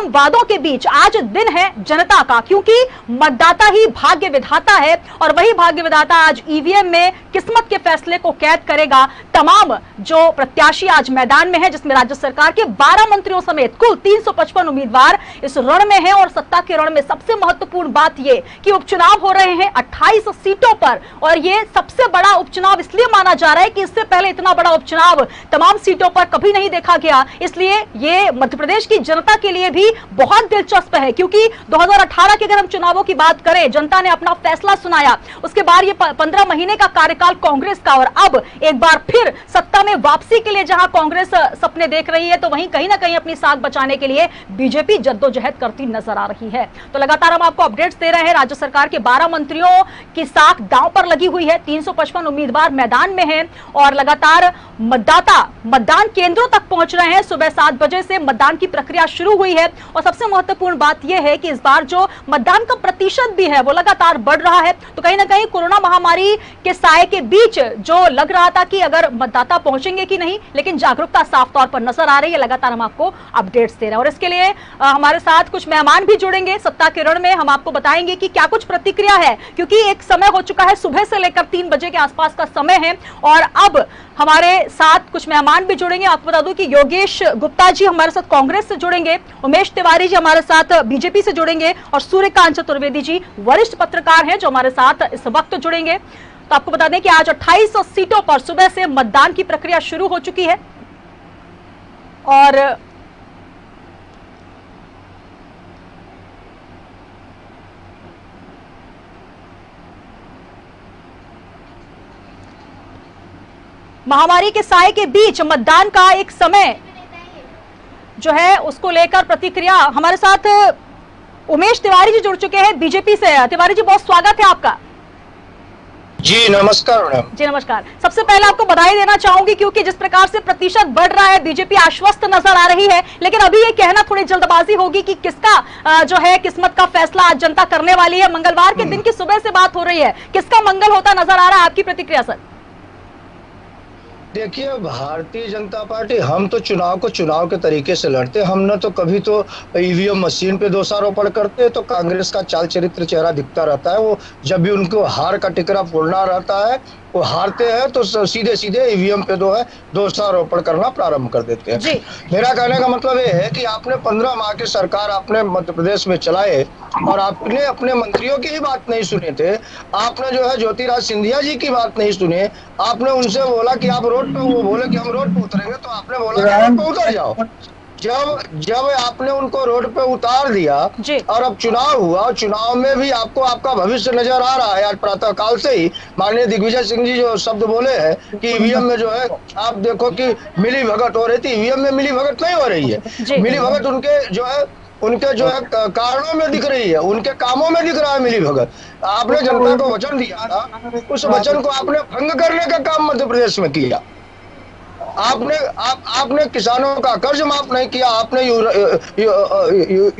वादों के बीच आज दिन है जनता का, क्योंकि मतदाता ही भाग्य विधाता है और वही भाग्य विधाता आज ईवीएम में किस्मत के फैसले को कैद करेगा। तमाम जो प्रत्याशी आज मैदान में है, जिसमें राज्य सरकार के 12 मंत्रियों समेत कुल 355 उम्मीदवार इस रण में हैं और सत्ता के रण में सबसे महत्वपूर्ण बात यह कि उपचुनाव हो रहे हैं 28 सीटों पर और यह सबसे बड़ा उपचुनाव इसलिए माना जा रहा है कि इससे पहले इतना बड़ा उपचुनाव तमाम सीटों पर कभी नहीं देखा गया। इसलिए ये मध्य प्रदेश की जनता के लिए भी बहुत दिलचस्प है, क्योंकि 2018 के अगर हम चुनावों की बात करें, जनता ने अपना फैसला सुनाया, उसके बाद ये 15 महीने का कार्यकाल कांग्रेस का, और अब एक बार फिर सत्ता में वापसी के लिए जहां कांग्रेस सपने देख रही है, तो वहीं कहीं ना कहीं अपनी साख बचाने के लिए बीजेपी जद्दोजहद करती नजर आ रही है। तो लगातार हम आपको अपडेट्स दे रहे हैं। राज्य सरकार के 12 मंत्रियों की साख दांव पर लगी हुई है, 355 उम्मीदवार मैदान में हैं और लगातार मतदाता मतदान केंद्रों तक पहुंच रहे हैं। सुबह 7 बजे से मतदान की प्रक्रिया शुरू हुई है और सबसे महत्वपूर्ण बात यह है कि इस बार जो मतदान का प्रतिशत भी है वो लगातार बढ़ रहा है। तो कहीं ना कहीं कोरोना महामारी के साए के बीच जो लग रहा था कि अगर मतदाता पहुंचेंगे कि नहीं, लेकिन जागरूकता साफ तौर पर नजर आ रही है। लगातार हम आपको अपडेट्स दे रहे हैं और इसके लिए हमारे साथ कुछ मेहमान भी जुड़ेंगे सत्ता के रण में। हम आपको बताएंगे कि क्या कुछ प्रतिक्रिया है, क्योंकि एक समय हो चुका है, सुबह से लेकर 3 बजे के आसपास का समय है और अब हमारे साथ कुछ मेहमान भी जुड़ेंगे। आपको बता दूं कि योगेश गुप्ता जी हमारे साथ कांग्रेस से जुड़ेंगे, उमेश तिवारी जी हमारे साथ बीजेपी से जुड़ेंगे और सूर्यकांत चतुर्वेदी जी वरिष्ठ पत्रकार हैं जो हमारे साथ इस वक्त जुड़ेंगे। तो आपको बता दें कि आज 28 सीटों पर सुबह से मतदान की प्रक्रिया शुरू हो चुकी है और महामारी के साए के बीच मतदान का एक समय जो है उसको लेकर प्रतिक्रिया। हमारे साथ उमेश तिवारी जी जुड़ चुके हैं बीजेपी से। तिवारी जी, बहुत स्वागत है आपका। जी नमस्कार मैडम। जी नमस्कार। सबसे पहले आपको बधाई देना चाहूंगी, क्योंकि जिस प्रकार से प्रतिशत बढ़ रहा है बीजेपी आश्वस्त नजर आ रही है, लेकिन अभी ये कहना थोड़ी जल्दबाजी होगी कि किसका जो है किस्मत का फैसला आज जनता करने वाली है। मंगलवार के दिन की सुबह से बात हो रही है, किसका मंगल होता नजर आ रहा है? आपकी प्रतिक्रिया सर। देखिए, भारतीय जनता पार्टी, हम तो चुनाव को चुनाव के तरीके से लड़ते। हम न तो कभी तो ईवीएम मशीन पे दोषारोपण करते, तो कांग्रेस का चाल चरित्र चेहरा दिखता रहता है। वो जब भी उनको हार का टिकरा फोड़ना रहता है, वो हारते हैं तो सीधे सीधे ईवीएम पे दोषारोपण करना प्रारंभ कर देते हैं। मेरा कहने का मतलब ये है कि आपने 15 माह की सरकार आपने मध्य प्रदेश में चलाए और आपने अपने मंत्रियों की ही बात नहीं सुने थे। आपने जो है ज्योतिराज सिंधिया जी की बात नहीं सुने। आपने उनसे बोला कि आप रोड पे, वो बोले कि हम रोड पे उतरेंगे, तो आपने बोला कि रोड पे उतर जाओ। जब आपने उनको रोड पे उतार दिया और अब चुनाव हुआ, चुनाव में भी आपको आपका भविष्य नजर आ रहा है। आज प्रातः काल से ही माननीय दिग्विजय सिंह जी जो शब्द बोले हैं कि ईवीएम में जो है आप देखो कि मिली भगत हो रही थी, ईवीएम में मिली भगत नहीं हो रही है। मिली भगत उनके जो है कारणों में दिख रही है, उनके कामों में दिख रहा है मिली भगत। आपने जनता को वचन दिया था, उस वचन को आपने भंग करने का काम मध्य प्रदेश में किया। आपने किसानों का कर्ज माफ नहीं किया। आपने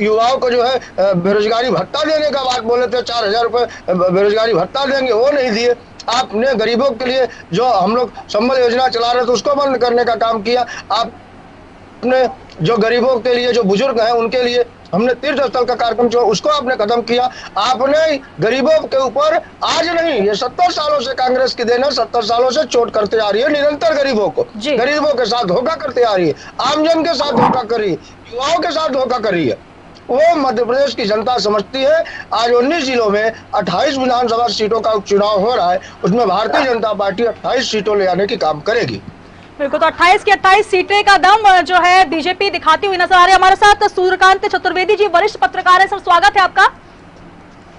युवाओं को जो है बेरोजगारी भत्ता देने का बात बोले थे, 4000 रुपए बेरोजगारी भत्ता देंगे, वो नहीं दिए। आपने गरीबों के लिए जो हम लोग संबल योजना चला रहे थे उसको बंद करने का काम किया। आपने जो गरीबों के लिए, जो बुजुर्ग हैं उनके लिए हमने तीर्थ स्थल का कार्यक्रम जो उसको आपने खत्म किया। आपने गरीबों के ऊपर आज नहीं, ये 70 सालों से कांग्रेस की देन है, 70 सालों से चोट करते आ रही है निरंतर गरीबों को। गरीबों के साथ धोखा करते आ रही है, आमजन के साथ धोखा कर रही है, युवाओं के साथ धोखा कर रही है। वो मध्य प्रदेश की जनता समझती है। आज 19 जिलों में 28 विधानसभा सीटों का उपचुनाव हो रहा है, उसमें भारतीय जनता पार्टी 28 सीटों ले आने की काम करेगी। बिल्कुल, तो 28 की 28 सीटें का दम जो है बीजेपी दिखाती हुई नजर आ रही है। हमारे साथ सूर्यकांत चतुर्वेदी जी वरिष्ठ पत्रकार है। सर स्वागत है आपका।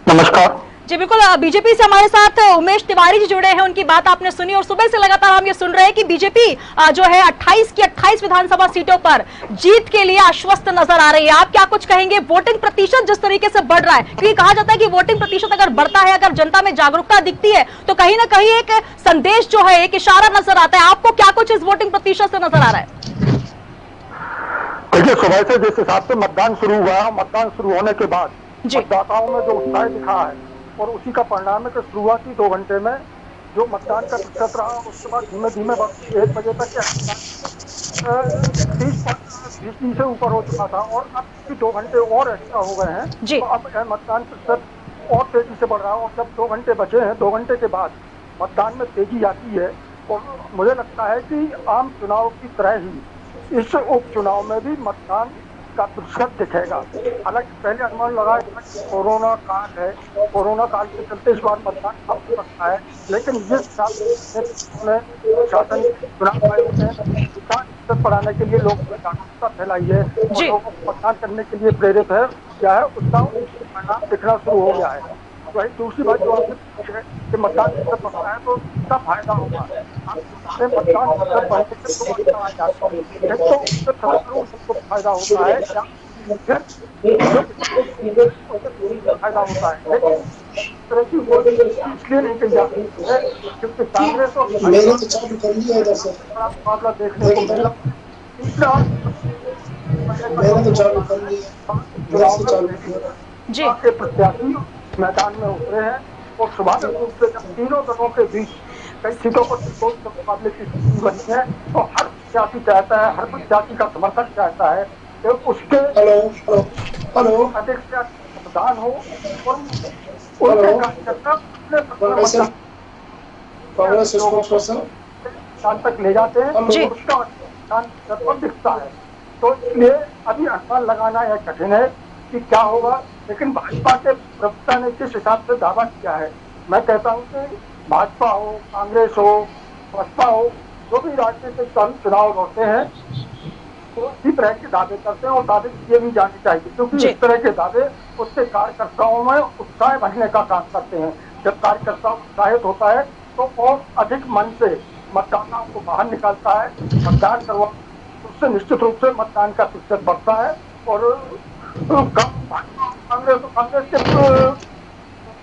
नमस्कार जी बिल्कुल। बीजेपी से हमारे साथ उमेश तिवारी जी जुड़े हैं, उनकी बात आपने सुनी और सुबह से लगातार हम ये सुन रहे हैं कि बीजेपी जो है 28 की 28 विधानसभा सीटों पर जीत के लिए आश्वस्त नजर आ रही है। आप क्या कुछ कहेंगे? वोटिंग प्रतिशत जिस तरीके से बढ़ रहा है, क्योंकि कहा जाता है कि वोटिंग प्रतिशत अगर बढ़ता है, अगर जनता में जागरूकता दिखती है, तो कहीं ना कहीं एक संदेश जो है, एक इशारा नजर आता है। आपको क्या कुछ इस वोटिंग प्रतिशत से नजर आ रहा है? देखिए, सुबह से जिस हिसाब से मतदान शुरू हुआ, मतदान शुरू होने के बाद मतदाताओं में जो उत्साह दिखा है और उसी का परिणाम है कि शुरुआती 2 घंटे में जो मतदान का प्रतिशत रहा, उसके बाद धीमे धीमे 1 बजे तक 30 दिन से ऊपर हो चुका था और अब भी 2 घंटे और एक्स्ट्रा हो गए हैं, जी। तो अब मतदान प्रतिशत और तेजी से बढ़ रहा है। और जब 2 घंटे बचे हैं, 2 घंटे के बाद मतदान में तेजी आती है और मुझे लगता है कि आम चुनाव की तरह ही इस उपचुनाव में भी मतदान का प्रतिशत दिखेगा। हालांकि पहले अनुमान लगाया था कि कोरोना काल है, कोरोना काल के चलते इस बार मतदान कम हो सकता है, लेकिन जिस हिसाब ने शासन चुनाव आयोग ने मतदान प्रतिशत बढ़ाने के लिए लोगों में जागरूकता फैलाई है और लोगों को मतदान करने के लिए प्रेरित है क्या है, उसका परिणाम दिखना शुरू हो गया है। वही दूसरी बात जो आपने पूछी है कि मतदान प्रतिशत बढ़ता है तो इसका फायदा होगा। मतदान प्रतिशत बढ़ने से दो फायदा आ जाता है। एक तो उससे सबको फायदा होता है या फिर फायदा होता है, लेकिन इस तरह की इसलिए नहीं कही जा सकती है क्योंकि कांग्रेस और बड़ा मुकाबला देखने को मिला। तीसरा चुनाव के प्रत्याशी मैदान में उतरे हैं और स्वाभाविक रूप से जब तीनों दलों के बीच कई सीटों पर मुकाबले की स्थिति बनी है तो हर प्रत्याशी चाहता है, हर प्रत्याशी का समर्थक चाहता है कि उसके अधिक से अधिक मतदान हो और उनके कार्यकर्ता स्थान तक ले जाते हैं और उसका स्थान दिखता है। तो इसलिए अभी अनुमान लगाना यह कठिन है कि क्या होगा, लेकिन भाजपा के प्रवक्ता ने किस हिसाब से दावा किया है, मैं कहता हूं कि भाजपा हो, कांग्रेस हो, बसपा हो, जो भी राजनीतिक दल चुनाव लड़ते हैं तो इसी तरह के दावे करते हैं और दावे किए भी जाने चाहिए क्योंकि इस तरह के दावे उसके कार्यकर्ताओं में उत्साह भरने का काम करते हैं। जब कार्यकर्ता उत्साहित होता है तो और अधिक मन से मतदाताओं को बाहर निकालता है, मतदान करवा, उससे निश्चित रूप से मतदान का प्रतिशत बढ़ता है। और कांग्रेस के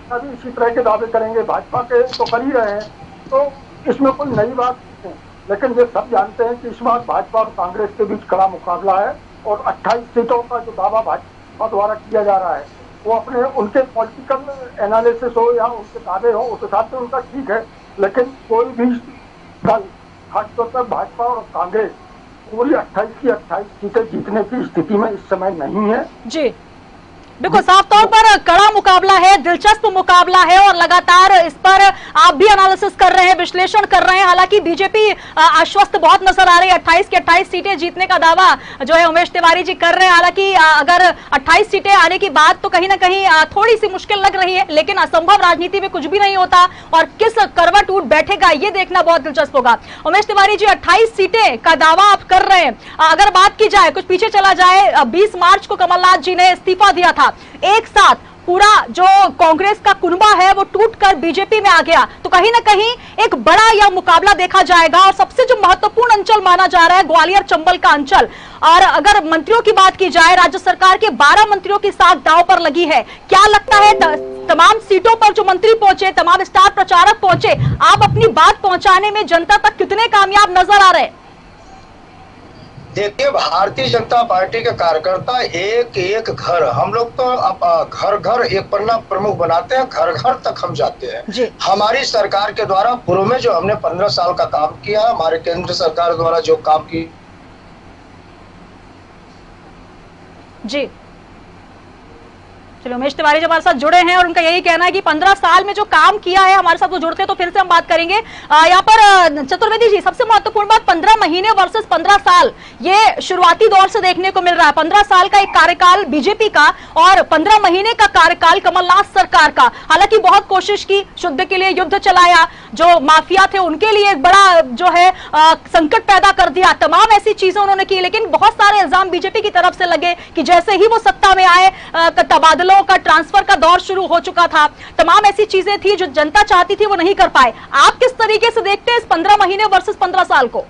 सभी इसी तरह के दावे करेंगे, भाजपा के तो कर ही रहे हैं, तो इसमें कोई नई बात नहीं है। लेकिन ये सब जानते हैं कि इस बार भाजपा और कांग्रेस के बीच कड़ा मुकाबला है और 28 सीटों का जो दावा भाजपा द्वारा किया जा रहा है वो अपने उनके पॉलिटिकल एनालिसिस हो या उनके दावे हो उस हिसाब से उनका ठीक है, लेकिन कोई भी दल खासतौर पर भाजपा और कांग्रेस पूरी 28 की 28 सीटें जीतने की स्थिति में इस समय नहीं है। जी बिल्कुल, साफ तौर पर कड़ा मुकाबला है, दिलचस्प मुकाबला है और लगातार इस पर आप भी एनालिसिस कर रहे हैं, विश्लेषण कर रहे हैं। हालांकि बीजेपी आश्वस्त बहुत नजर आ रही है, 28 की 28 सीटें जीतने का दावा जो है उमेश तिवारी जी कर रहे हैं। हालांकि अगर 28 सीटें आने की बात तो कहीं ना कहीं थोड़ी सी मुश्किल लग रही है, लेकिन असंभव राजनीति में कुछ भी नहीं होता और किस करवट उठ बैठेगा ये देखना बहुत दिलचस्प होगा। उमेश तिवारी जी, 28 सीटें का दावा आप कर रहे हैं, अगर बात की जाए कुछ पीछे चला जाए, 20 मार्च को कमलनाथ जी ने इस्तीफा दिया था, एक साथ पूरा जो कांग्रेस का कुनबा है वो टूटकर बीजेपी में आ गया, तो कहीं ना कहीं एक बड़ा यह मुकाबला देखा जाएगा। और सबसे जो महत्वपूर्ण अंचल माना जा रहा है ग्वालियर चंबल का अंचल, और अगर मंत्रियों की बात की जाए राज्य सरकार के 12 मंत्रियों की साख दांव पर लगी है। क्या लगता है तमाम सीटों पर जो मंत्री पहुंचे, तमाम स्टार प्रचारक पहुंचे, आप अपनी बात पहुंचाने में जनता तक कितने कामयाब नजर आ रहे हैं? देखिए, भारतीय जनता पार्टी के कार्यकर्ता एक एक घर, हम लोग तो अब घर घर एक पन्ना प्रमुख बनाते हैं, घर घर तक हम जाते हैं। हमारी सरकार के द्वारा पूर्व में जो हमने 15 साल का काम किया, हमारे केंद्र सरकार द्वारा जो काम की जी। चलो, उमेश तिवारी जी हमारे साथ जुड़े हैं और उनका यही कहना है कि 15 साल में जो काम किया है, हमारे साथ वो जुड़ते हैं तो फिर से हम बात करेंगे। यहाँ पर चतुर्वेदी जी, सबसे महत्वपूर्ण बात 15 महीने वर्सेस 15 साल, ये शुरुआती दौर से देखने को मिल रहा है। 15 साल का एक कार्यकाल बीजेपी का और 15 महीने का कार्यकाल कमलनाथ सरकार का। हालांकि बहुत कोशिश की, शुद्ध के लिए युद्ध चलाया, जो माफिया थे उनके लिए एक बड़ा जो है संकट पैदा कर दिया, तमाम ऐसी चीजें उन्होंने की, लेकिन बहुत सारे इल्जाम बीजेपी की तरफ से लगे कि जैसे ही वो सत्ता में आए तबादला का ट्रांसफर का दौर शुरू हो चुका था, तमाम ऐसी चीजें थी जो जनता चाहती थी वो नहीं कर पाए। आप किस तरीके से देखते हैं इस 15 महीने वर्सेस 15 साल को?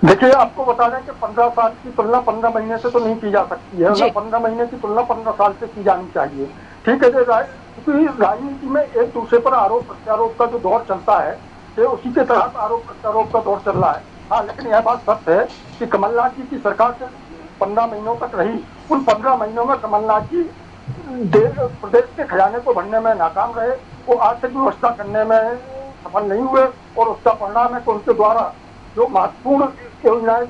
देखिए, आपको बता दें कि 15 साल की तुलना 15 महीने से तो नहीं की जा सकती है, 15 महीने की तुलना 15 साल से की जानी चाहिए। ठीक है, क्योंकि राजनीति में एक दूसरे पर आरोप प्रत्यारोप का जो दौर चलता है, उसी के तहत आरोप प्रत्यारोप का दौर चल रहा है। हाँ, लेकिन यह बात सत्य है कि कमलनाथ जी की सरकार 15 महीनों तक रही, उन 15 महीनों में कमलनाथ जी प्रदेश के खजाने को भरने में नाकाम रहे, वो आर्थिक व्यवस्था करने में सफल नहीं हुए और उसका परिणाम है कि उनके द्वारा जो महत्वपूर्ण योजनाएं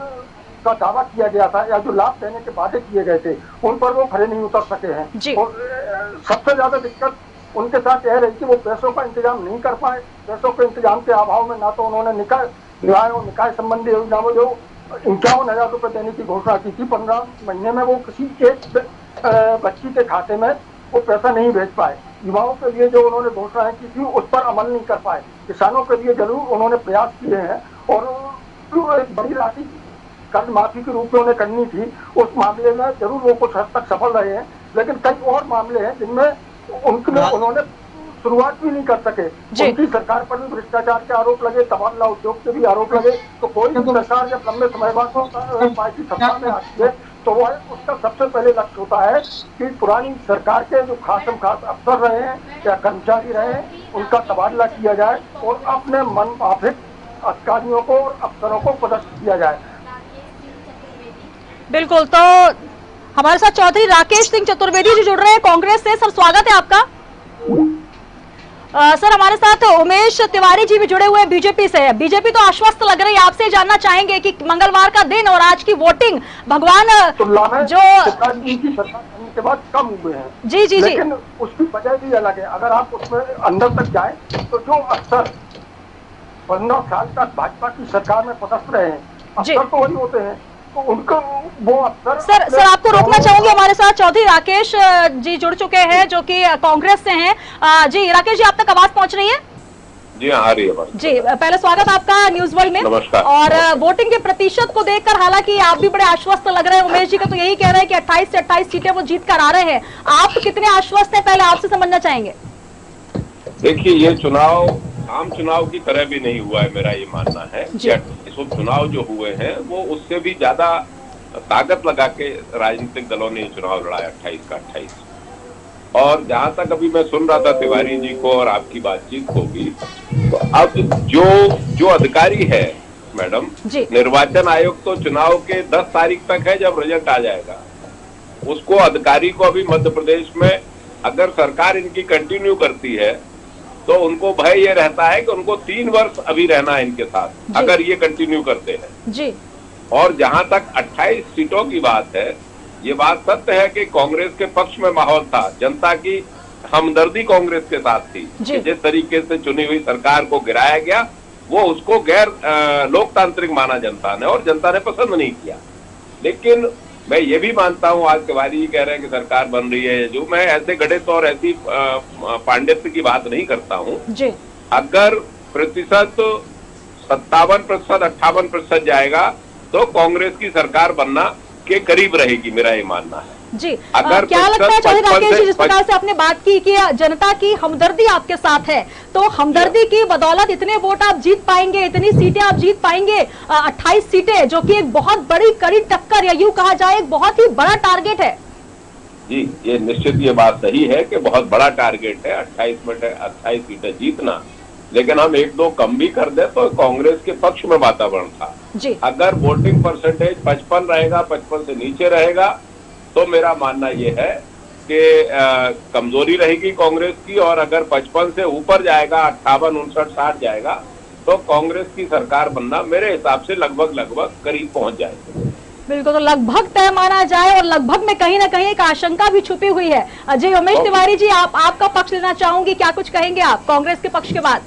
का दावा किया गया था या जो लाभ देने के वादे किए गए थे, उन पर वो खड़े नहीं उतर सके हैं। और सबसे ज्यादा दिक्कत उनके साथ यह रही कि वो पैसों का इंतजाम नहीं कर पाए। पैसों के इंतजाम के अभाव में ना तो उन्होंने निकाय संबंधी योजना में जो 51,000 रुपए देने की घोषणा की थी, 15 महीने में वो किसी एक बच्ची के खाते में वो पैसा नहीं भेज पाए। युवाओं के लिए जो उन्होंने घोषणाएं की थी उस पर अमल नहीं कर पाए। किसानों के लिए जरूर उन्होंने प्रयास किए हैं और एक बड़ी राशि कर्ज माफी के रूप में उन्हें करनी थी, उस मामले में जरूर वो कुछ हद तक सफल रहे हैं। लेकिन कई और मामले हैं जिनमें उन्होंने शुरुआत भी नहीं कर सके। उनकी सरकार पर भी भ्रष्टाचार के आरोप लगे, तबादला उद्योग के भी आरोप लगे। तो कोई भी सरकार जब लंबे समय बाद पार्टी सत्ता में आती है तो वह उसका सबसे पहले लक्ष्य होता है कि पुरानी सरकार के जो खास अफसर रहे हैं या कर्मचारी रहे हैं उनका तबादला किया जाए और अपने मन माफिक अधिकारियों को और अफसरों को पदस्थ किया जाए। बिल्कुल। तो हमारे साथ चौधरी राकेश सिंह चतुर्वेदी जी जुड़ रहे हैं कांग्रेस से। सर स्वागत है आपका। सर हमारे साथ उमेश तिवारी जी भी जुड़े हुए हैं बीजेपी से। बीजेपी तो आश्वस्त लग रही है, आपसे जानना चाहेंगे कि मंगलवार का दिन और आज की वोटिंग भगवान जो की सरकार बनने के बाद कम हुए हैं। जी जी लेकिन उसकी वजह भी अलग है। अगर आप उसमें अंदर तक जाए तो जो अफसर 15 साल तक भाजपा की सरकार में पदस्थ रहे हैं, अफसर तो वही होते हैं, तो उनको वो अफसर सर आपको रोकना चाहूंगी। हमारे साथ चौधरी राकेश जी जुड़ चुके हैं जो कि कांग्रेस से हैं। जी राकेश जी, आप तक आवाज पहुंच रही है? जी आ रही है जी। पहले स्वागत आपका न्यूज वर्ल्ड में। नमस्कार। और वोटिंग के प्रतिशत को देखकर हालांकि आप भी बड़े आश्वस्त लग रहे हैं। उमेश जी का तो यही कह रहे हैं कि 28 से 28 सीटें वो जीत कर आ रहे हैं। आप कितने आश्वस्त हैं, पहले आपसे समझना चाहेंगे। देखिए, ये चुनाव आम चुनाव की तरह भी नहीं हुआ है, मेरा ये मानना है कि चुनाव जो हुए हैं वो उससे भी ज्यादा ताकत लगा के राजनीतिक दलों ने चुनाव लड़ा 28 का 28। और जहां तक अभी मैं सुन रहा था तिवारी जी को और आपकी बातचीत को भी, तो अब जो अधिकारी है मैडम, निर्वाचन आयोग तो चुनाव के 10 तारीख तक है जब रिजल्ट आ जाएगा। उसको अधिकारी को अभी मध्य प्रदेश में अगर सरकार इनकी कंटिन्यू करती है तो उनको भय ये रहता है कि उनको 3 वर्ष अभी रहना है इनके साथ, अगर ये कंटिन्यू करते हैं जी। और जहां तक 28 सीटों की बात है, ये बात सत्य है कि कांग्रेस के पक्ष में माहौल था, जनता की हमदर्दी कांग्रेस के साथ थी कि जिस तरीके से चुनी हुई सरकार को गिराया गया वो उसको गैर लोकतांत्रिक माना जनता ने, और जनता ने पसंद नहीं किया। लेकिन मैं ये भी मानता हूँ, आज तिवारी जी कह रहे हैं कि सरकार बन रही है, जो मैं ऐसे गणित और ऐसी पांडित्य की बात नहीं करता हूँ। अगर प्रतिशत 57%, 58% जाएगा तो कांग्रेस की सरकार बनना के करीब रहेगी, मेरा ये मानना है जी। अगर क्या लगता है चौधरी राकेश जी, जिस प्रकार से आपने बात की कि जनता की हमदर्दी आपके साथ है, तो हमदर्दी की बदौलत इतने वोट आप जीत पाएंगे, इतनी सीटें आप जीत पाएंगे, 28 सीटें, जो कि एक बहुत बड़ी कड़ी टक्कर या यूं कहा जाए एक बहुत ही बड़ा टारगेट है। जी, ये निश्चित ये बात सही है कि बहुत बड़ा टारगेट है 28 सीटें जीतना। लेकिन हम 1-2 कम भी कर दे तो कांग्रेस के पक्ष में वातावरण था जी। अगर वोटिंग परसेंटेज 55 रहेगा, 55 से नीचे रहेगा, तो मेरा मानना ये है कि कमजोरी रहेगी कांग्रेस की। और अगर 55 से ऊपर जाएगा, 58, 59, 60 जाएगा, तो कांग्रेस की सरकार बनना मेरे हिसाब से लगभग करीब पहुंच जाएगी। बिल्कुल, तो लगभग तय माना जाए, और लगभग में कहीं ना कहीं एक आशंका भी छुपी हुई है। जी उमेश तिवारी जी, आपका पक्ष लेना चाहूंगी, क्या कुछ कहेंगे आप कांग्रेस के पक्ष के बाद?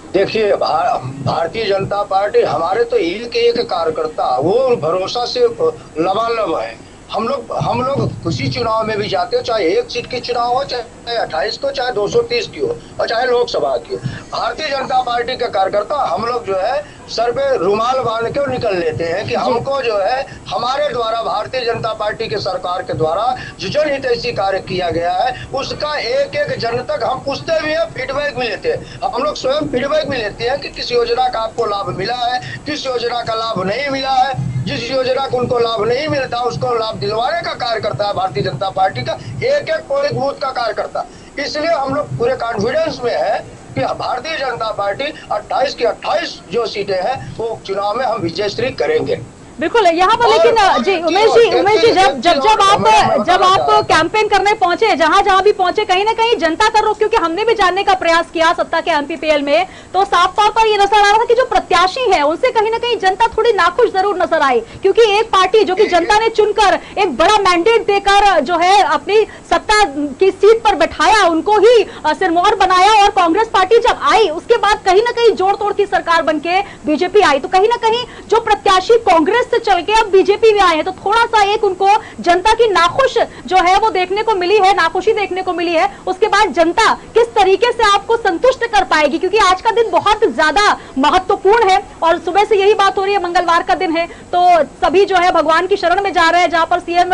देखिए, भारतीय जनता पार्टी हमारे तो एक कार्यकर्ता वो भरोसा से लबालब है। हम लोग किसी चुनाव में भी जाते हो, चाहे 1 सीट की चुनाव हो, चाहे 28 को, चाहे 230 की हो, और चाहे लोकसभा की हो, भारतीय जनता पार्टी के कार्यकर्ता हम लोग जो है सर पे रुमाल बांध के निकल लेते हैं कि हमको जो है हमारे द्वारा भारतीय जनता पार्टी के सरकार के द्वारा जो जनहितैषी कार्य किया गया है उसका एक जन तक हम पूछते भी हैं, फीडबैक भी लेते हैं। हम लोग स्वयं फीडबैक भी लेते हैं कि किस योजना का आपको लाभ मिला है, किस योजना का लाभ नहीं मिला है। जिस योजना को उनको लाभ नहीं मिलता उसको लाभ दिलवाने का कार्य करता है भारतीय जनता पार्टी का एक पोलिंग बूथ का कार्य करता। इसलिए हम लोग पूरे कॉन्फिडेंस में है कि भारतीय जनता पार्टी 28 की 28 जो सीटें हैं वो चुनाव में हम विजयश्री करेंगे। बिल्कुल यहाँ पर। लेकिन जी उमेश जी जब आप कैंपेन करने पहुंचे, जहां जहां भी पहुंचे, कहीं ना कहीं जनता का रुख, क्योंकि हमने भी जानने का प्रयास किया सत्ता के एमपीपीएल में, तो साफ तौर पर ये नजर आ रहा था कि जो प्रत्याशी है उनसे कहीं ना कहीं जनता थोड़ी नाखुश जरूर नजर आई, क्योंकि एक पार्टी जो कि जनता ने चुनकर एक बड़ा मैंडेट देकर जो है अपनी सत्ता की सीट पर बैठाया, उनको ही सिरमौर बनाया, और कांग्रेस पार्टी जब आई उसके बाद कहीं ना कहीं जोड़ तोड़ की सरकार बनके बीजेपी आई, तो कहीं ना कहीं जो प्रत्याशी कांग्रेस से चल के अब बीजेपी में आए हैं, तो थोड़ा सा एक उनको जनता की नाखुश जो है वो देखने को मिली है, नाखुशी देखने को मिली है। उसके बाद जनता किस तरीके से आपको संतुष्ट कर पाएगी, क्योंकि आज का दिन बहुत ज्यादा महत्वपूर्ण है और सुबह से यही बात हो रही है, मंगलवार का दिन है, तो सभी जो है भगवान की शरण में जा रहे हैं। जहां पर सीएम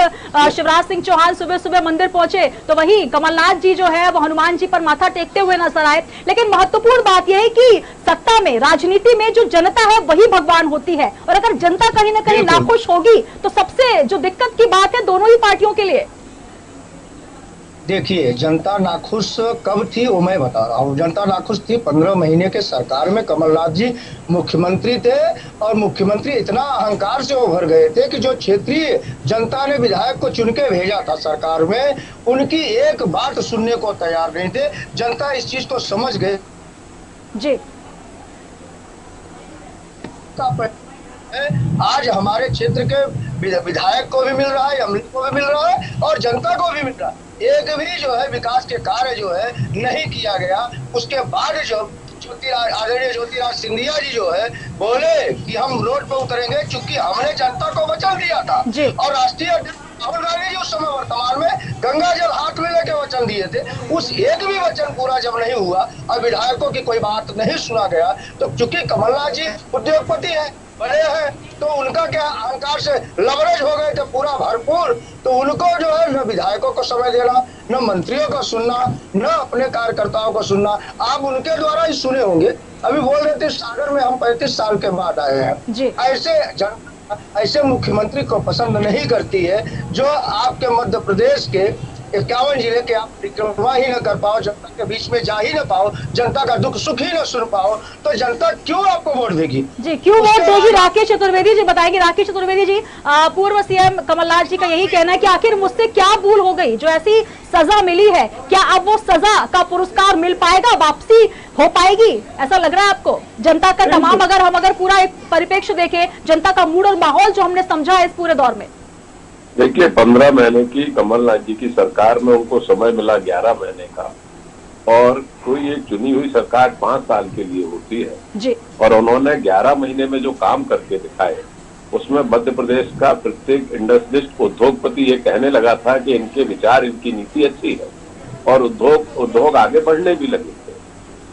शिवराज सिंह चौहान सुबह सुबह मंदिर पहुंचे, तो वही कमलनाथ जी जो है वो हनुमान जी पर माथा टेकते हुए नजर आए। लेकिन महत्वपूर्ण बात यह है कि सत्ता में, राजनीति में जो जनता है वही भगवान होती है, और अगर जनता कहीं ना कहीं नाखुश होगी तो सबसे जो दिक्कत की बात है दोनों ही पार्टियों के लिए। देखिए, जनता नाखुश कब थी वो मैं बता रहा हूँ। जनता नाखुश थी 15 महीने के सरकार में कमलनाथ जी मुख्यमंत्री थे, और मुख्यमंत्री इतना अहंकार से उभर गए थे कि जो क्षेत्रीय जनता ने विधायक को चुन के भेजा था सरकार में, उनकी एक बात सुनने को तैयार नहीं थे। जनता इस चीज को समझ गए जी। आज हमारे क्षेत्र के विधायक को भी मिल रहा है, अमले को भी मिल रहा है, और जनता को भी मिल रहा है। एक भी जो है विकास के कार्य जो है नहीं किया गया। उसके बाद जो आदरणीय ज्योतिराज सिंधिया जी जो है बोले कि हम रोड पर उतरेंगे, चूंकि हमने जनता को वचन दिया था, और राष्ट्रीय राहुल गांधी जी उस समय वर्तमान में गंगा जल हाथ में लेके वचन दिए थे। उस एक भी वचन पूरा जब नहीं हुआ और विधायकों की कोई बात नहीं सुना गया, तो चूंकि कमलनाथ जी उद्योगपति है, बड़े हैं, तो उनका क्या अहंकार से लवरेज हो गए थे पूरा भरपूर। तो उनको जो है न विधायकों को समय देना, न मंत्रियों को सुनना, न अपने कार्यकर्ताओं को सुनना। आप उनके द्वारा ही सुने होंगे, अभी बोल रहे थे सागर में हम 35 साल के बाद आए हैं। ऐसे मुख्यमंत्री को पसंद नहीं करती है, जो आपके मध्य प्रदेश के 51 जिले के आप परिक्रमा ही न कर पाओ, जनता के बीच में जा ही न पाओ, जनता का दुख सुख ही न सुन पाओ, तो जनता क्यों आपको वोट देगी? जी क्यों वोट देगी? राकेश चतुर्वेदी जी बताएंगे। राकेश चतुर्वेदी जी, पूर्व सीएम कमलनाथ जी का यही कहना है कि आखिर मुझसे क्या भूल हो गई जो ऐसी सजा मिली है, क्या अब वो सजा का पुरस्कार मिल पाएगा, वापसी हो पाएगी? ऐसा लग रहा है आपको? जनता का तमाम अगर पूरा एक परिप्रेक्ष्य देखें, जनता का मूड और माहौल जो हमने समझा है इस पूरे दौर में। देखिए, 15 महीने की कमलनाथ जी की सरकार में उनको समय मिला 11 महीने का, और कोई एक चुनी हुई सरकार 5 साल के लिए होती है जी। और उन्होंने 11 महीने में जो काम करके दिखाए, उसमें मध्य प्रदेश का प्रत्येक इंडस्ट्रियलिस्ट उद्योगपति ये कहने लगा था कि इनके विचार, इनकी नीति अच्छी है, और उद्योग आगे बढ़ने भी लगे थे,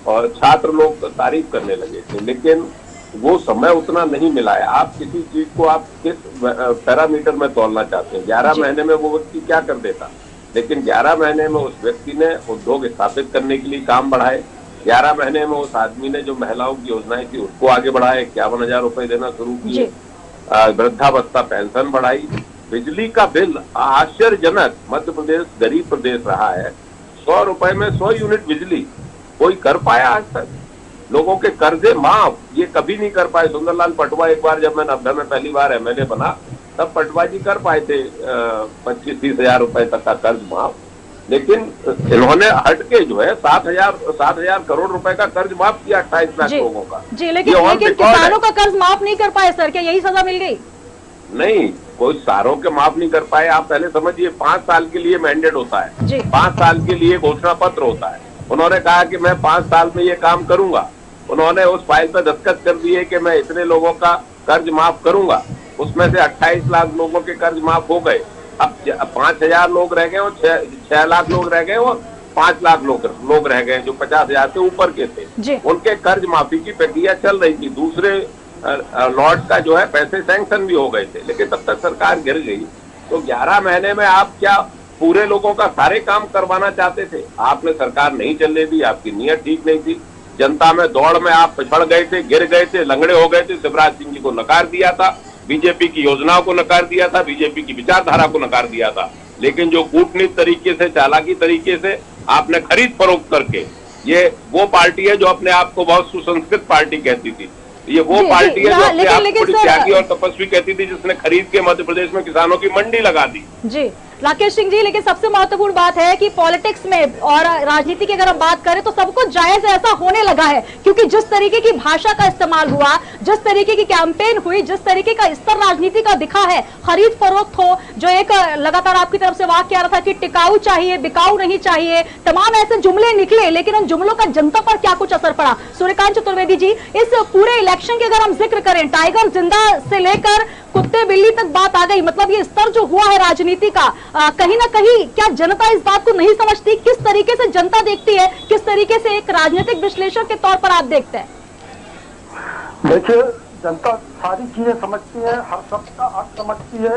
और छात्र लोग तारीफ करने लगे थे। लेकिन वो समय उतना नहीं मिला है। आप किसी चीज को आप किस पैरामीटर में तोलना चाहते हैं? 11 महीने में वो व्यक्ति क्या कर देता, लेकिन 11 महीने में उस व्यक्ति ने उद्योग स्थापित करने के लिए काम बढ़ाए। 11 महीने में उस आदमी ने जो महिलाओं की योजनाएं थी उसको आगे बढ़ाए, 51,000 रुपए देना शुरू किए, वृद्धावस्था पेंशन बढ़ाई, बिजली का बिल आश्चर्यजनक, मध्य प्रदेश गरीब प्रदेश रहा है, 100 रुपए में 100 यूनिट बिजली कोई कर पाया आज तक? लोगों के कर्जे माफ ये कभी नहीं कर पाए। सुंदरलाल पटवा, एक बार जब मैं 90 में पहली बार एमएलए बना, तब पटवा जी कर पाए थे 25-30 हजार रुपए तक का कर्ज माफ, लेकिन इन्होंने हटके जो है 7,000 करोड़ रुपए का कर्ज माफ किया 28 लाख लोगों का। जी, लेकिन किसानों का कर्ज माफ नहीं कर पाए सर, क्या यही सजा मिल गई? नहीं, कोई सारों के माफ नहीं कर पाए। आप पहले समझिए, 5 साल के लिए मैंडेट होता है, 5 साल के लिए घोषणा पत्र होता है। उन्होंने कहा कि मैं 5 साल में ये काम करूंगा, उन्होंने उस फाइल पर दस्तखत कर दिए कि मैं इतने लोगों का कर्ज माफ करूंगा, उसमें से 28 लाख लोगों के कर्ज माफ हो गए। अब 5,000 लोग रह गए और 6 लाख लोग रह गए और 5 लाख लोग रह गए जो 50,000 से ऊपर के थे। उनके कर्ज माफी की प्रक्रिया चल रही थी, दूसरे लॉट का जो है पैसे सैंक्शन भी हो गए थे, लेकिन तब तक सरकार गिर गई। तो 11 महीने में आप क्या पूरे लोगों का सारे काम करवाना चाहते थे? आपने सरकार नहीं चलने दी, आपकी नीयत ठीक नहीं थी, जनता में दौड़ में आप पिछड़ गए थे, गिर गए थे, लंगड़े हो गए थे। शिवराज सिंह जी को नकार दिया था, बीजेपी की योजनाओं को नकार दिया था, बीजेपी की विचारधारा को नकार दिया था, लेकिन जो कूटनीति तरीके से, चालाकी तरीके से आपने खरीद फरोख्त करके, ये वो पार्टी है जो अपने आप को बहुत सुसंस्कृत पार्टी कहती थी, ये वो जी, पार्टी जी, है जो हाँ, अपने आप को बड़ी सर, त्यागी और तपस्वी कहती थी, जिसने खरीद के मध्य प्रदेश में किसानों की मंडी लगा दी। जी राकेश सिंह जी, लेकिन सबसे महत्वपूर्ण बात है कि पॉलिटिक्स में और राजनीति की अगर हम बात करें तो सब कुछ जायज ऐसा होने लगा है, क्योंकि जिस तरीके की भाषा का इस्तेमाल हुआ, जिस तरीके की कैंपेन हुई, जिस तरीके का स्तर राजनीति का दिखा है, खरीद फरोख्त हो, जो एक लगातार आपकी तरफ से वाक्य आ रहा था कि टिकाऊ चाहिए, बिकाऊ नहीं चाहिए, तमाम ऐसे जुमले निकले, लेकिन उन जुमलों का जनता पर क्या कुछ असर पड़ा? सूर्यकांत चतुर्वेदी जी, इस पूरे इलेक्शन के अगर हम जिक्र करें, टाइगर जिंदा से लेकर कुत्ते बिल्ली तक बात आ गई, मतलब ये स्तर जो हुआ है राजनीति का, कहीं ना कहीं क्या जनता इस बात को नहीं समझती? किस तरीके से जनता देखती है, किस तरीके से एक राजनीतिक विश्लेषक के तौर पर आप देखते हैं? देखिए, जनता सारी चीजें समझती है, हर शब्द का अर्थ समझती है।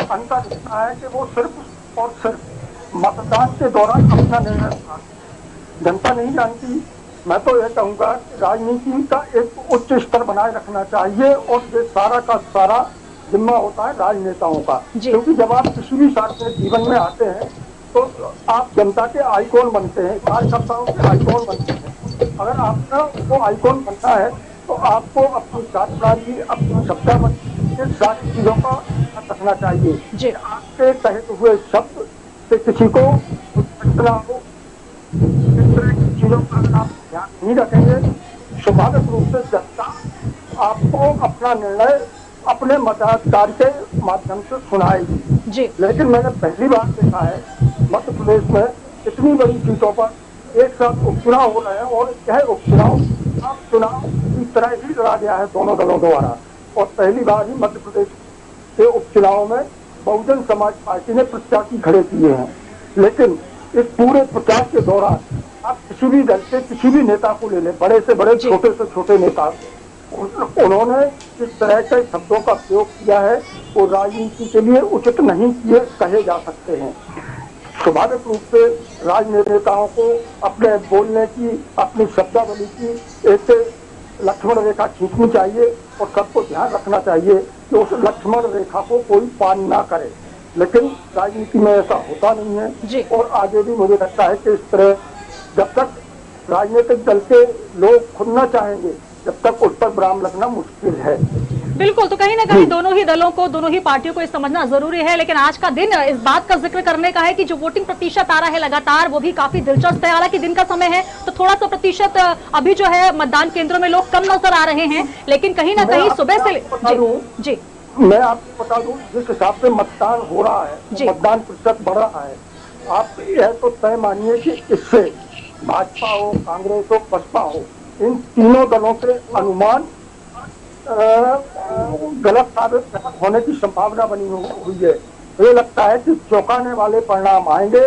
अंतर इतना है कि वो सिर्फ और सिर्फ मतदान के दौरान अपना निर्णय उठाती, जनता नहीं जानती। मैं तो यह कहूंगा कि राजनीति का एक उच्च स्तर बनाए रखना चाहिए, और ये सारा का सारा जिम्मा होता है राजनेताओं का, क्योंकि जब आप किसी भी सार्वजनिक जीवन में आते हैं तो आप जनता के आइकॉन बनते हैं, कार्यकर्ताओं के आइकॉन बनते हैं। अगर आपका वो आइकॉन बनना है तो आपको अपनी कार्यप्रणाली, अपनी शब्दावली, इन सारी चीजों का ध्यान रखना चाहिए। आपके कहे हुए शब्द से किसी को ना हो, इस तरह की चीजों का अगर आप ध्यान नहीं रखेंगे, स्वाभाविक रूप से जनता आपको अपना निर्णय अपने मताधिकार के माध्यम से सुनाएगी। लेकिन मैंने पहली बार देखा है मध्य प्रदेश में इतनी बड़ी सीटों पर एक साथ उपचुनाव हो रहे हैं, और यह उपचुनाव आप चुनाव की तरह ही लड़ा गया है दोनों दलों द्वारा। और पहली बार ही मध्य प्रदेश के उपचुनाव में बहुजन समाज पार्टी ने प्रत्याशी खड़े किए हैं। लेकिन इस पूरे प्रचार के दौरान आप किसी भी दल के किसी भी नेता को ले लें, बड़े से बड़े, छोटे से छोटे नेता, उन्होंने इस तरह के शब्दों का प्रयोग किया है वो राजनीति के लिए उचित नहीं किए कहे जा सकते हैं। स्वाभाविक रूप से राजनेताओं को अपने बोलने की, अपनी शब्दावली की एक लक्ष्मण रेखा खींचनी चाहिए, और सबको ध्यान रखना चाहिए कि उस लक्ष्मण रेखा को कोई पान ना करे। लेकिन राजनीति में ऐसा होता नहीं है, और आगे भी मुझे लगता है कि इस तरह जब तक राजनीतिक दल के लोग खुद न चाहेंगे, जब तक उस पर विराम लगना मुश्किल है। बिल्कुल, तो कहीं ना कहीं दोनों ही दलों को, दोनों ही पार्टियों को ये समझना जरूरी है। लेकिन आज का दिन इस बात का जिक्र करने का है कि जो वोटिंग प्रतिशत आ रहा है लगातार, वो भी काफी दिलचस्प है। हालांकि दिन का समय है तो थोड़ा सा प्रतिशत अभी जो है मतदान केंद्रों में लोग कम नजर आ रहे हैं, लेकिन कहीं ना कहीं सुबह से जी मैं आपको बता दूं, जिस हिसाब से मतदान हो रहा है, मतदान प्रतिशत बढ़ रहा है, आप यह तो तय मानिए कि इससे भाजपा हो, कांग्रेस हो, बसपा हो, इन तीनों दलों के अनुमान गलत साबित होने की संभावना बनी हुई है। मुझे लगता है कि चौंकाने वाले परिणाम आएंगे,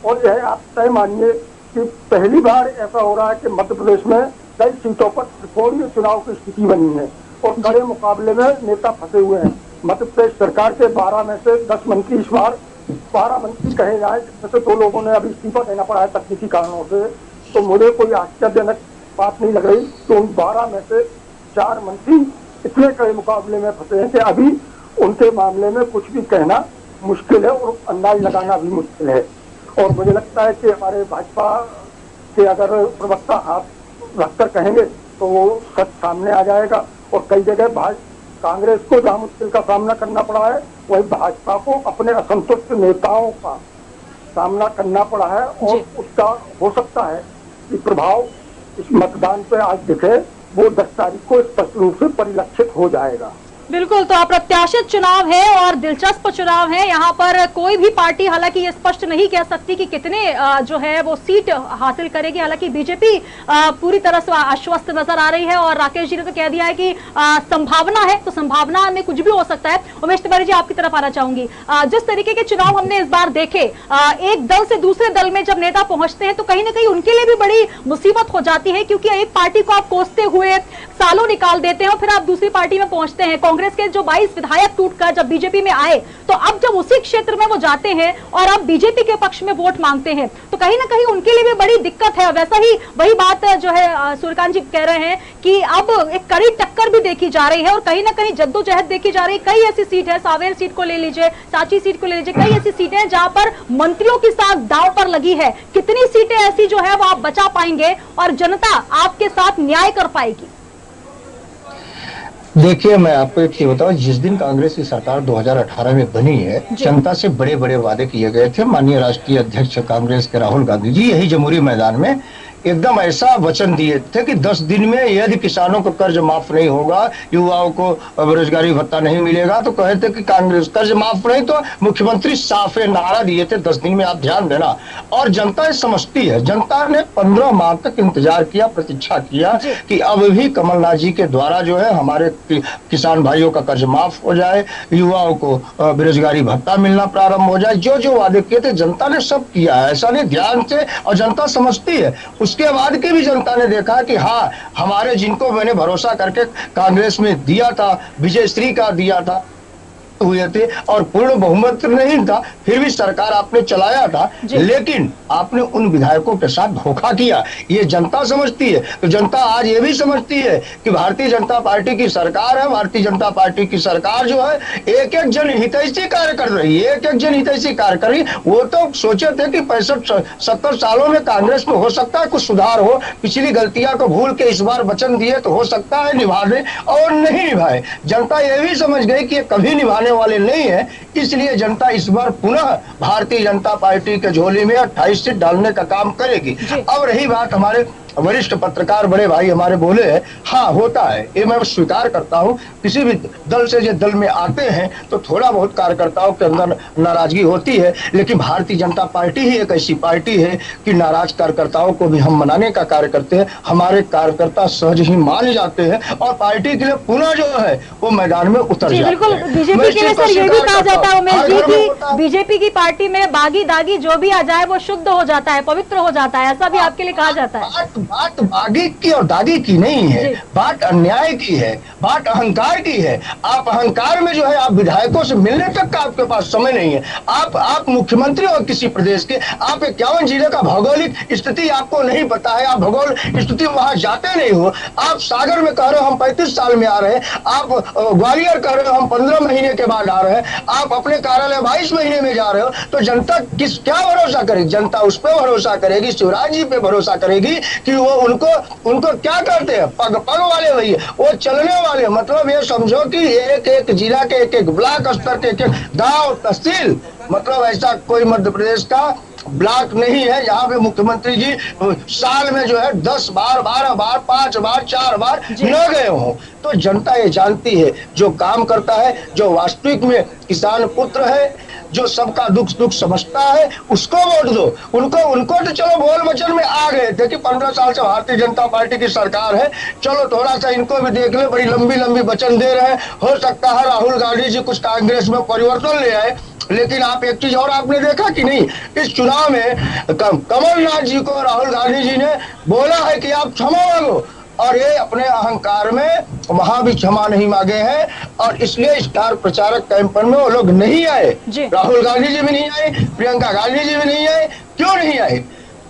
और यह आप तय मानिए कि पहली बार ऐसा हो रहा है कि मध्य प्रदेश में कई सीटों पर त्रिकोणीय चुनाव की स्थिति बनी है, और कड़े मुकाबले में नेता फंसे हुए हैं। मध्य प्रदेश सरकार के 12 में से 10 मंत्री इस बार 12 मंत्री कहे जाए, जिसमें से 2 लोगों ने अभी इस्तीफा देना पड़ा है तकनीकी कारणों से। तो मुझे कोई आश्चर्यजनक बात नहीं लग रही तो उन 12 में से 4 मंत्री इतने कड़े मुकाबले में फंसे हैं कि अभी उनके मामले में कुछ भी कहना मुश्किल है, और अंदाज लगाना भी मुश्किल है। और मुझे लगता है कि हमारे भाजपा के अगर प्रवक्ता हाथ रखकर कहेंगे तो वो सच सामने आ जाएगा, और कई जगह कांग्रेस को जहाँ मुश्किल का सामना करना पड़ा है, वही भाजपा को अपने असंतुष्ट नेताओं का सामना करना पड़ा है, और उसका हो सकता है कि प्रभाव इस मतदान पे आज दिखे, वो 10 तारीख को स्पष्ट रूप से परिलक्षित हो जाएगा। बिल्कुल, तो अप्रत्याशित चुनाव है और दिलचस्प चुनाव है। यहाँ पर कोई भी पार्टी हालांकि ये स्पष्ट नहीं कह सकती कि कितने जो है वो सीट हासिल करेगी। हालांकि बीजेपी पूरी तरह से आश्वस्त नजर आ रही है, और राकेश जी ने तो कह दिया है कि संभावना है, तो संभावना में कुछ भी हो सकता है। उमेश तिवारी जी, आपकी तरफ आना चाहूंगी। जिस तरीके के चुनाव हमने इस बार देखे, एक दल से दूसरे दल में जब नेता पहुंचते हैं तो कहीं ना कहीं उनके लिए भी बड़ी मुसीबत हो जाती है, क्योंकि एक पार्टी को आप कोसते हुए सालों निकाल देते हैं और फिर आप दूसरी पार्टी में पहुंचते हैं। कांग्रेस के जो 22 विधायक टूटकर जब बीजेपी में आए, तो अब जब उसी क्षेत्र में वो जाते हैं और अब बीजेपी के पक्ष में वोट मांगते हैं, तो कहीं ना कहीं उनके लिए भी बड़ी दिक्कत है। वैसा ही वही बात जो है सूर्यकांत जी कह रहे हैं कि अब एक कड़ी टक्कर भी देखी जा रही है, और कहीं ना कहीं जद्दोजहद देखी जा रही है। कई ऐसी सीट है, सावेर सीट को ले लीजिए, सांची सीट को ले लीजिए, कई ऐसी सीटें हैं जहां पर मंत्रियों की साथ दांव पर लगी है। कितनी सीटें ऐसी जो है वो आप बचा पाएंगे और जनता आपके साथ न्याय कर पाएगी? देखिए, मैं आपको एक चीज बताऊं, जिस दिन कांग्रेस की सरकार 2018 में बनी है, जनता से बड़े बड़े वादे किए गए थे। माननीय राष्ट्रीय अध्यक्ष कांग्रेस के राहुल गांधी जी यही जमुरी मैदान में एकदम ऐसा वचन दिए थे कि 10 दिन में यदि किसानों को कर्ज माफ नहीं होगा, युवाओं को बेरोजगारी भत्ता नहीं मिलेगा, तो कहे थे कि कांग्रेस कर्ज माफ नहीं, तो मुख्यमंत्री साफे नारा दिए थे 10 दिन में आप ध्यान देना। और जनता समझती है, जनता ने 15 माह तक इंतजार किया, प्रतीक्षा किया कि अब भी कमलनाथ जी के द्वारा जो है हमारे किसान भाइयों का कर्ज माफ हो जाए, युवाओं को बेरोजगारी भत्ता मिलना प्रारंभ हो जाए। जो जो वादे किए थे जनता ने सब किया है, ऐसा नहीं, ध्यान से, और जनता समझती है। उसके बाद की भी जनता ने देखा कि हाँ, हमारे जिनको मैंने भरोसा करके कांग्रेस में दिया था, विजयश्री का दिया था, हुए थे और पूर्ण बहुमत नहीं था, फिर भी सरकार आपने चलाया था, लेकिन आपने उन विधायकों के साथ धोखा किया। ये जनता समझती है। तो जनता आज ये भी समझती है कि भारतीय जनता पार्टी की सरकार है, भारतीय जनता पार्टी की सरकार जो है एक एक जन हितैषी कार्य कर रही है, एक एक जन हितैषी कार्य कर रही है। वो तो सोचे थे कि 65-70 सालों में कांग्रेस में हो सकता है कुछ सुधार हो, पिछली गलतियां को भूल के इस बार वचन दिए तो हो सकता है निभा दे, और नहीं निभाए। जनता ये भी समझ गई कि ये कभी निभाने वाले नहीं है, इसलिए जनता इस बार पुनः भारतीय जनता पार्टी के झोली में 28 सीट डालने का काम करेगी। अब रही बात, हमारे वरिष्ठ पत्रकार बड़े भाई हमारे बोले हैं, हाँ होता है, ये मैं स्वीकार करता हूँ। किसी भी दल से जो दल में आते हैं तो थोड़ा बहुत कार्यकर्ताओं के अंदर नाराजगी होती है, लेकिन भारतीय जनता पार्टी ही एक ऐसी पार्टी है कि नाराज कार्यकर्ताओं को भी हम मनाने का कार्य करते हैं। हमारे कार्यकर्ता सहज ही मान जाते हैं और पार्टी के लिए पुनः जो है वो मैदान में उतर जाते हैं। बिल्कुल, बीजेपी के लिए सर ये भी कहा जाता है उमेश जी की बीजेपी की पार्टी में बागी दागी जो भी आ जाए वो शुद्ध हो जाता है, पवित्र हो जाता है, ऐसा भी आपके लिए कहा जाता है। बात बागी की और दागी की नहीं है, बात अन्याय की है, बात अहंकार की है। आप अहंकार में जो है आप विधायकों से मिलने तक का आपके पास समय नहीं है। आप मुख्यमंत्री हो किसी प्रदेश के, आप 51 जिले का भौगोलिक स्थिति आपको नहीं पता है, आप भौगोल स्थिति वहां जाते नहीं हो। आप सागर में कह रहे हो हम 35 साल में आ रहे हैं, आप ग्वालियर कह रहे हो हम 15 महीने के बाद आ रहे हैं, आप अपने कार्यालय 22 महीने में जा रहे हो। तो जनता क्या भरोसा करेगी? जनता उस पर भरोसा करेगी, शिवराज जी पे भरोसा करेगी कि वो उनको क्या करते हैं, पग वाले भैया, वो चलने वाले। मतलब ये समझो कि एक एक जिला के एक एक ब्लॉक स्तर के एक एक गांव तहसील, मतलब ऐसा कोई मध्य प्रदेश का ब्लॉक नहीं है जहां पे मुख्यमंत्री जी साल में जो है 10 बार, 12 बार, 5 बार, 4 बार न गए हों। तो जनता ये जानती है, जो काम करता है, जो वास्तविक में किसान पुत्र है, जो सबका दुख समझता है, उसको वोट दो। उनको तो चलो बोल वचन में आ गए थे कि 15 साल से भारतीय जनता पार्टी की सरकार है, चलो थोड़ा सा इनको भी देख ले, बड़ी लंबी वचन दे रहे हैं, हो सकता है राहुल गांधी जी कुछ कांग्रेस में परिवर्तन ले आए। लेकिन आप एक चीज और आपने देखा कि नहीं, इस चुनाव में कमलनाथ जी को राहुल गांधी जी ने बोला है कि आप क्षमा मांगो, और ये अपने अहंकार में वहां भी क्षमा नहीं मांगे हैं, और इसलिए स्टार प्रचारक कैंपेन में वो लोग नहीं आए। राहुल गांधी जी भी नहीं आए, प्रियंका गांधी जी भी नहीं आए। क्यों नहीं आए?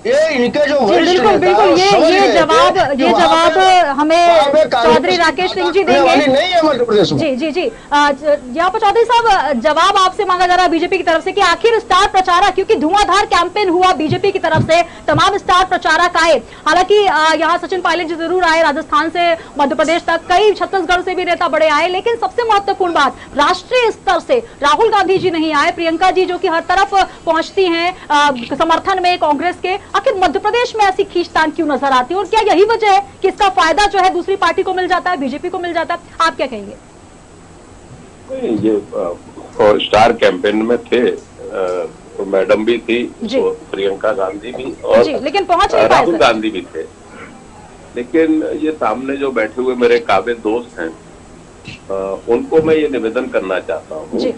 ये इनके जो बिल्कुल ये जवाब हमें चौधरी राकेश सिंह जी देंगे। नहीं है मध्य प्रदेश में। जी यहाँ पर चौधरी साहब जवाब आपसे मांगा जा रहा है बीजेपी की तरफ से कि आखिर स्टार प्रचारक, क्योंकि धुआंधार कैंपेन हुआ बीजेपी की तरफ से, तमाम स्टार प्रचारक आए। हालांकि यहाँ सचिन पायलट जी जरूर आए, राजस्थान से मध्य प्रदेश तक, कई छत्तीसगढ़ से भी नेता बड़े आए, लेकिन सबसे महत्वपूर्ण बात राष्ट्रीय स्तर से राहुल गांधी जी नहीं आए। प्रियंका जी जो कि हर तरफ पहुंचती हैं समर्थन में कांग्रेस के, आखिर मध्य प्रदेश में ऐसी खींचतान क्यों नजर आती है, और क्या यही वजह है कि इसका फायदा जो है दूसरी पार्टी को मिल जाता है, बीजेपी को मिल जाता है? आप क्या कहेंगे? ये स्टार कैंपेन में थे तो मैडम भी थी, तो प्रियंका गांधी भी, और लेकिन पहुंच नहीं पाए राहुल गांधी भी थे। लेकिन ये सामने जो बैठे हुए मेरे काबिल दोस्त हैं, उनको मैं ये निवेदन करना चाहता हूँ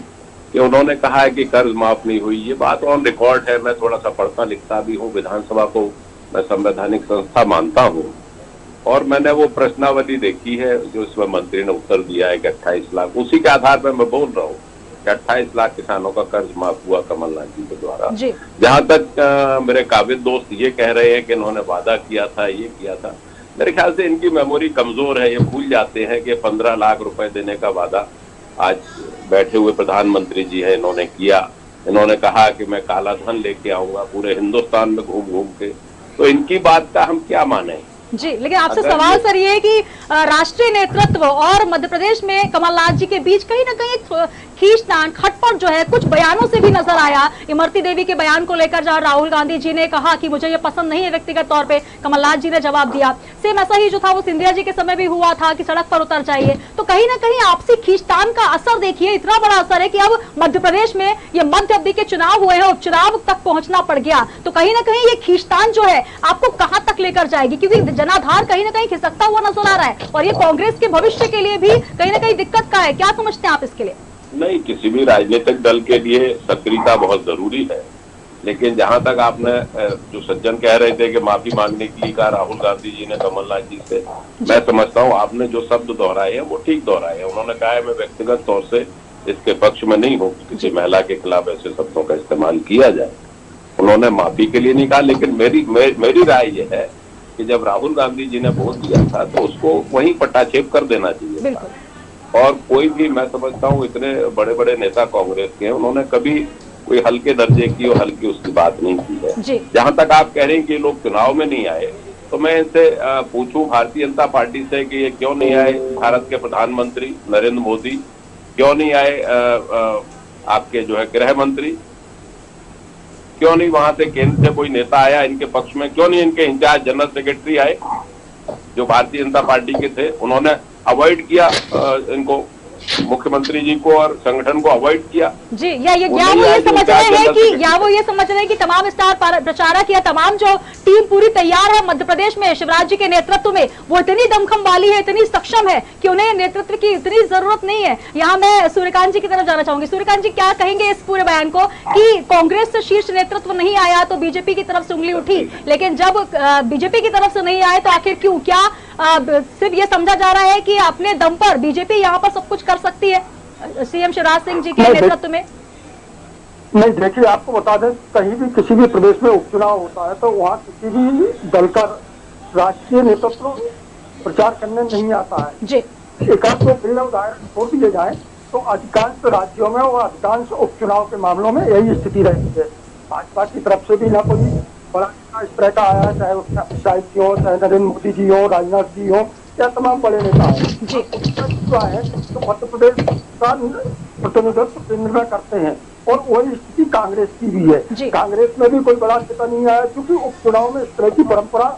कि उन्होंने कहा है कि कर्ज माफ नहीं हुई। ये बात ऑन रिकॉर्ड है, मैं थोड़ा सा पढ़ता लिखता भी हूँ, विधानसभा को मैं संवैधानिक संस्था मानता हूँ, और मैंने वो प्रश्नावली देखी है जो इसमें मंत्री ने उत्तर दिया है कि 28 लाख, उसी के आधार पर मैं बोल रहा हूँ कि 28 लाख किसानों का कर्ज माफ हुआ कमलनाथ जी के द्वारा। जहां तक मेरे काबिल दोस्त ये कह रहे हैं कि इन्होंने वादा किया था, ये किया था, मेरे ख्याल से इनकी मेमोरी कमजोर है। ये भूल जाते हैं कि 15 लाख रुपए देने का वादा आज बैठे हुए प्रधानमंत्री जी है इन्होंने किया। इन्होंने कहा कि मैं काला धन लेके आऊंगा पूरे हिंदुस्तान में घूम घूम के। तो इनकी बात का हम क्या माने? जी, लेकिन आपसे सवाल सर ये है कि राष्ट्रीय नेतृत्व और मध्य प्रदेश में कमलनाथ जी के बीच कहीं ना कहीं एक खींचतान, खटपट जो है कुछ बयानों से भी नजर आया। इमरती देवी के बयान को लेकर जहां राहुल गांधी जी ने कहा कि मुझे ये पसंद नहीं है व्यक्तिगत तौर पे, कमलनाथ जी ने जवाब दिया। सेम ऐसा ही जो था वो सिंधिया जी के समय भी हुआ था कि सड़क पर उतर जाइए। तो कहीं ना कहीं आपसी खींचतान का असर देखिए, इतना बड़ा असर है कि अब मध्य प्रदेश में ये मध्य अवधि के चुनाव हुए हैं, उपचुनाव तक पहुंचना पड़ गया। तो कहीं ना कहीं ये खींचतान जो है आपको कहां तक लेकर जाएगी, क्योंकि जनाधार कहीं ना कहीं खिसकता हुआ नजर आ रहा है और ये कांग्रेस के भविष्य के लिए भी कहीं ना कहीं दिक्कत का है। क्या समझते हैं आप इसके लिए? नहीं, किसी भी राजनीतिक दल के लिए सक्रियता बहुत जरूरी है, लेकिन जहां तक आपने जो सज्जन कह रहे थे कि माफी मांगने के लिए कहा राहुल गांधी जी ने कमलनाथ जी से, मैं समझता हूं आपने जो शब्द दोहराए हैं वो ठीक दोहराए हैं। उन्होंने कहा है मैं व्यक्तिगत तौर से इसके पक्ष में नहीं हूं, किसी महिला के खिलाफ ऐसे शब्दों का इस्तेमाल किया जाए। उन्होंने माफी के लिए नहीं कहा, लेकिन मेरी राय यह है कि जब राहुल गांधी जी ने वोट दिया था तो उसको वहीं पटाक्षेप कर देना चाहिए था। और कोई भी, मैं समझता हूँ इतने बड़े बड़े नेता कांग्रेस के हैं, उन्होंने कभी कोई हल्के दर्जे की और हल्की उसकी बात नहीं की है। जहां तक आप कह रहे हैं कि लोग चुनाव में नहीं आए, तो मैं इनसे पूछूं भारतीय जनता पार्टी से कि ये क्यों नहीं आए भारत के प्रधानमंत्री नरेंद्र मोदी, क्यों नहीं आए आपके जो है गृह मंत्री, क्यों नहीं वहां से केंद्र से कोई नेता आया इनके पक्ष में, क्यों नहीं इनके इंचार्ज जनरल सेक्रेटरी आए जो भारतीय जनता पार्टी के थे, उन्होंने अवॉइड किया इनको, मुख्यमंत्री जी को और संगठन को अवॉइड किया। जी, या वो ये समझ रहे हैं कि तमाम स्टार प्रचारक या तमाम जो टीम पूरी तैयार है मध्य प्रदेश में शिवराज जी के नेतृत्व में, वो इतनी दमखम वाली है, इतनी सक्षम है कि उन्हें नेतृत्व की इतनी जरूरत नहीं है। यहाँ मैं सूर्यकांत जी की तरफ जाना चाहूंगी। सूर्यकांत जी, क्या कहेंगे इस पूरे बयान को कि कांग्रेस से शीर्ष नेतृत्व नहीं आया तो बीजेपी की तरफ से उंगली उठी, लेकिन जब बीजेपी की तरफ से नहीं आए तो आखिर क्यों? क्या सिर्फ ये समझा जा रहा है कि अपने दम पर बीजेपी यहाँ पर सब कुछ कर सकती है सीएम शिवराज सिंह जी के नेतृत्व में? नहीं, देखिए आपको बता दें, कहीं भी किसी भी प्रदेश में उपचुनाव होता है तो वहाँ किसी भी दल का राष्ट्रीय नेतृत्व प्रचार करने नहीं आता है जी। एक आध दो बिना उदाहरण छोड़ दिए जाए तो अधिकांश राज्यों में और अधिकांश उपचुनाव के मामलों में यही स्थिति रहती है। भाजपा की तरफ से भी ना कोई बड़ा इस तरह का आया, चाहे उसका अमित जी हो, चाहे नरेंद्र मोदी जी हो, राजनाथ जी हो, या तमाम बड़े नेता है तो मध्य प्रदेश का प्रतिनिधित्व निर्भर करते हैं और वही स्थिति कांग्रेस की भी है। कांग्रेस में भी कोई बड़ा नेता नहीं आया क्योंकि उपचुनाव में इस तरह की परंपरा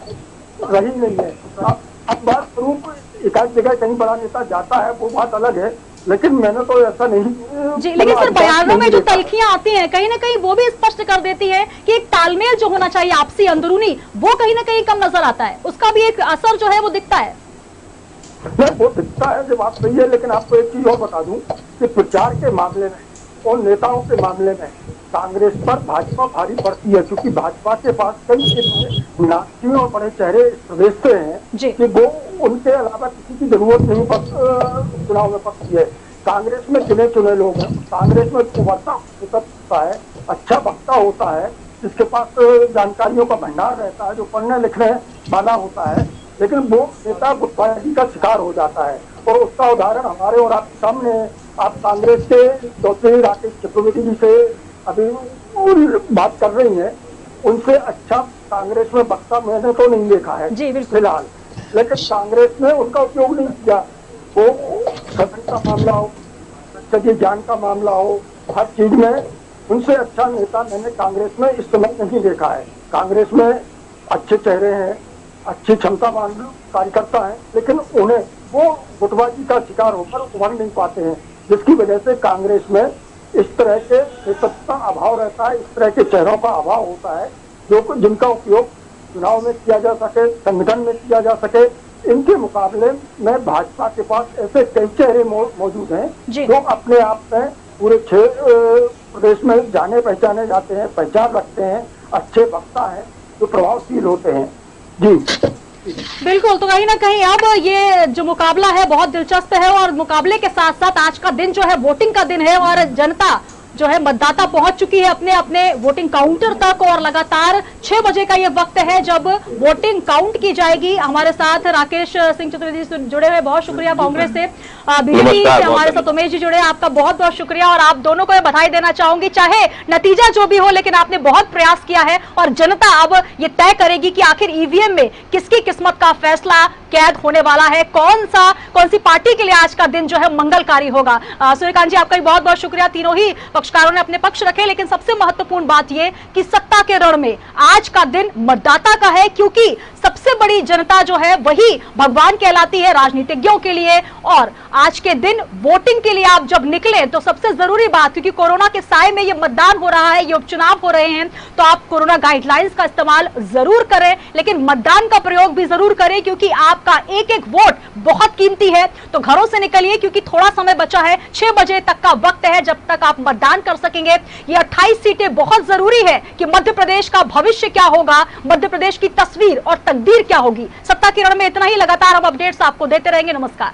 रही नहीं है। अब बात स्वरूप एक आध जगह कहीं बड़ा नेता जाता है वो बात अलग है, लेकिन मैंने तो ऐसा नहीं जी। लेकिन सर बयानों में जो तलखियां आती हैं कहीं ना कहीं वो भी स्पष्ट कर देती है कि एक तालमेल जो होना चाहिए आपसी अंदरूनी, वो कहीं ना कहीं कम नजर आता है, उसका भी एक असर जो है वो दिखता है। वो दिखता है, जो बात सही है, लेकिन आपको एक चीज और बता दूं कि प्रचार के मामले में और नेताओं के मामले में कांग्रेस पर भाजपा भारी पड़ती है, क्योंकि भाजपा के पास कई नामी और बड़े चेहरे इस प्रदेश से हैं कि वो उनके अलावा किसी की जरूरत नहीं चुनाव में पड़ती है। कांग्रेस में चुने चुने लोग हैं, कांग्रेस में कुवर्ता होता है, अच्छा वक्ता होता है, जिसके पास जानकारियों का भंडार रहता है, जो पढ़ने लिखने वाला होता है, लेकिन वो नेता गुटबाजी का शिकार हो जाता है। और उसका उदाहरण हमारे और आपके सामने, आप कांग्रेस के चौधरी राकेश चतुर्वेदी जी से अभी बात कर रही हैं, उनसे अच्छा कांग्रेस में वक्ता मैंने तो नहीं देखा है फिलहाल, लेकिन कांग्रेस ने उनका उपयोग नहीं किया। वो सदन का मामला हो, सच्चे ज्ञान का मामला हो, हर चीज में उनसे अच्छा नेता मैंने कांग्रेस में इस समय नहीं देखा है। कांग्रेस में अच्छे चेहरे हैं, अच्छी क्षमतावान कार्यकर्ता हैं, लेकिन उन्हें वो गुटबाजी का शिकार होकर उभर नहीं पाते हैं, जिसकी वजह से कांग्रेस में इस तरह के नेतृत्व का अभाव रहता है, इस तरह के चेहरों का अभाव होता है जो जिनका उपयोग चुनाव में किया जा सके, संगठन में किया जा सके। इनके मुकाबले में भाजपा के पास ऐसे कई चेहरे मौजूद हैं जो अपने आप में पूरे 6 प्रदेश में जाने पहचाने जाते हैं, पहचान रखते हैं, अच्छे वक्ता हैं, जो प्रभावशील होते हैं। जी बिल्कुल, तो कहीं ना कहीं अब ये जो मुकाबला है बहुत दिलचस्प है और मुकाबले के साथ साथ आज का दिन जो है वोटिंग का दिन है और जनता जो है मतदाता पहुंच चुकी है अपने अपने वोटिंग काउंटर तक और लगातार 6 बजे का ये वक्त है जब वोटिंग काउंट की जाएगी। हमारे साथ राकेश सिंह चतुर्वेदी से जुड़े हुए, बहुत शुक्रिया। कांग्रेस से बीजेपी से हमारे साथ उमेश जी जुड़े, आपका बहुत बहुत शुक्रिया और आप दोनों को बधाई देना चाहूंगी। चाहे नतीजा जो भी हो, लेकिन आपने बहुत प्रयास किया है और जनता अब ये तय करेगी कि आखिर ईवीएम में किसकी किस्मत का फैसला कैद होने वाला है, कौन सी पार्टी के लिए आज का दिन जो है मंगलकारी होगा। सूर्यकांत जी, आपका भी बहुत बहुत शुक्रिया। तीनों ही पक्षकारों ने अपने पक्ष रखे, लेकिन सबसे महत्वपूर्ण बात यह कि सत्ता के रण में आज का दिन मतदाता का है, क्योंकि सबसे बड़ी जनता जो है वही भगवान कहलाती है राजनीतिज्ञों के लिए। और आज के दिन वोटिंग के लिए आप जब निकले तो सबसे जरूरी बात, क्योंकि कोरोना के साए में ये मतदान हो रहा है, ये उपचुनाव हो रहे हैं, तो आप कोरोना गाइडलाइंस का इस्तेमाल जरूर करें, लेकिन मतदान का प्रयोग भी जरूर करें, क्योंकि आपका एक एक वोट बहुत कीमती है। तो घरों से निकलिए, क्योंकि थोड़ा समय बचा है, 6 बजे तक का वक्त है जब तक आप मतदान कर सकेंगे। ये 28 सीटें बहुत जरूरी है कि मध्य प्रदेश का भविष्य क्या होगा, मध्य प्रदेश की तस्वीर और तकदीर क्या होगी। सत्ता के रण में इतना ही, लगातार हम अपडेट्स आपको देते रहेंगे। नमस्कार।